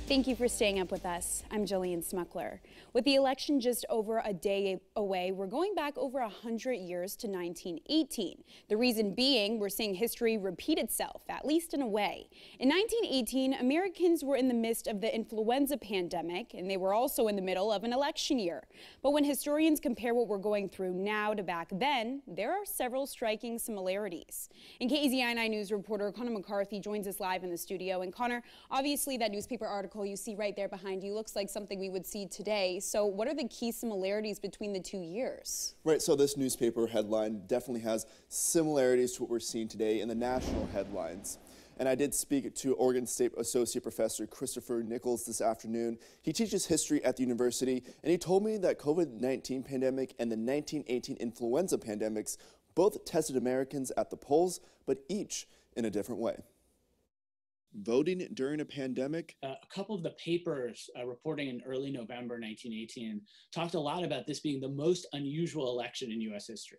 Thank you for staying up with us. I'm Jillian Smuckler. With the election just over a day away, we're going back over 100 years to 1918. The reason being, we're seeing history repeat itself, at least in a way. In 1918, Americans were in the midst of the influenza pandemic, and they were also in the middle of an election year. But when historians compare what we're going through now to back then, there are several striking similarities. And KEZI9 News reporter Connor McCarthy joins us live in the studio. And Connor, obviously that newspaper article you see right there behind you looks like something we would see today. So what are the key similarities between the 2 years? Right, so this newspaper headline definitely has similarities to what we're seeing today in the national headlines. And I did speak to Oregon State Associate Professor Christopher Nichols this afternoon. He teaches history at the university, and he told me that COVID-19 pandemic and the 1918 influenza pandemics both tested Americans at the polls, but each in a different way. Voting during a pandemic? A couple of the papers reporting in early November 1918 talked a lot about this being the most unusual election in U.S. history.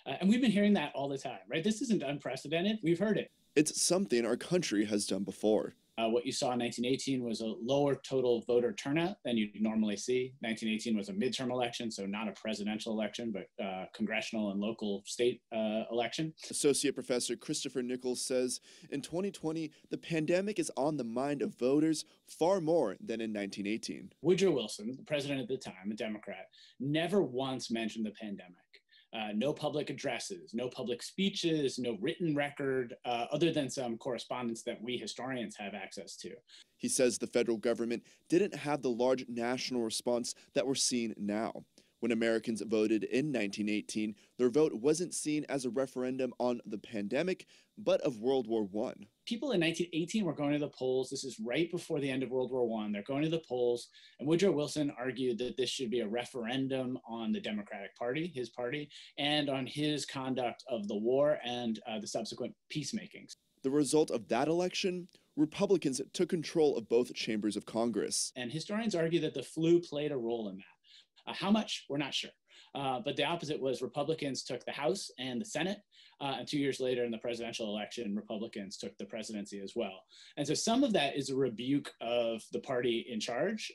And we've been hearing that all the time, right? This isn't unprecedented. We've heard it. It's something our country has done before. What you saw in 1918 was a lower total voter turnout than you'd normally see. 1918 was a midterm election, so not a presidential election, but congressional and local state election. Associate Professor Christopher Nichols says in 2020, the pandemic is on the mind of voters far more than in 1918. Woodrow Wilson, the president at the time, a Democrat, never once mentioned the pandemic. No public addresses, no public speeches, no written record, other than some correspondence that we historians have access to. He says the federal government didn't have the large national response that we're seeing now. When Americans voted in 1918, their vote wasn't seen as a referendum on the pandemic, but of World War I. People in 1918 were going to the polls. This is right before the end of World War I. They're going to the polls, and Woodrow Wilson argued that this should be a referendum on the Democratic Party, his party, and on his conduct of the war and the subsequent peacemakings. The result of that election, Republicans took control of both chambers of Congress. And historians argue that the flu played a role in that. How much? We're not sure. But the opposite was Republicans took the House and the Senate. And 2 years later in the presidential election, Republicans took the presidency as well. And so some of that is a rebuke of the party in charge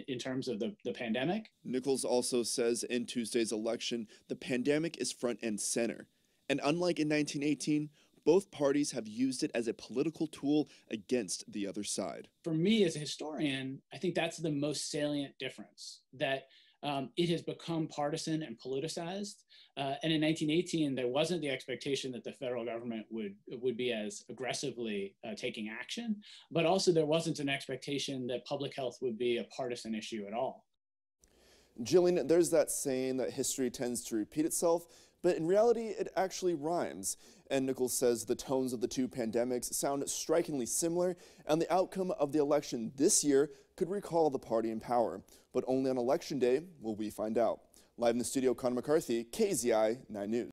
in terms of the pandemic. Nichols also says in Tuesday's election, the pandemic is front and center. And unlike in 1918, both parties have used it as a political tool against the other side. For me as a historian, I think that's the most salient difference, that it has become partisan and politicized. And in 1918, there wasn't the expectation that the federal government would be as aggressively taking action, but also there wasn't an expectation that public health would be a partisan issue at all. Jillian, there's that saying that history tends to repeat itself, but in reality, it actually rhymes. And Nichols says the tones of the two pandemics sound strikingly similar, and the outcome of the election this year could recall the party in power. But only on Election Day will we find out. Live in the studio, Connor McCarthy, KEZI 9 News.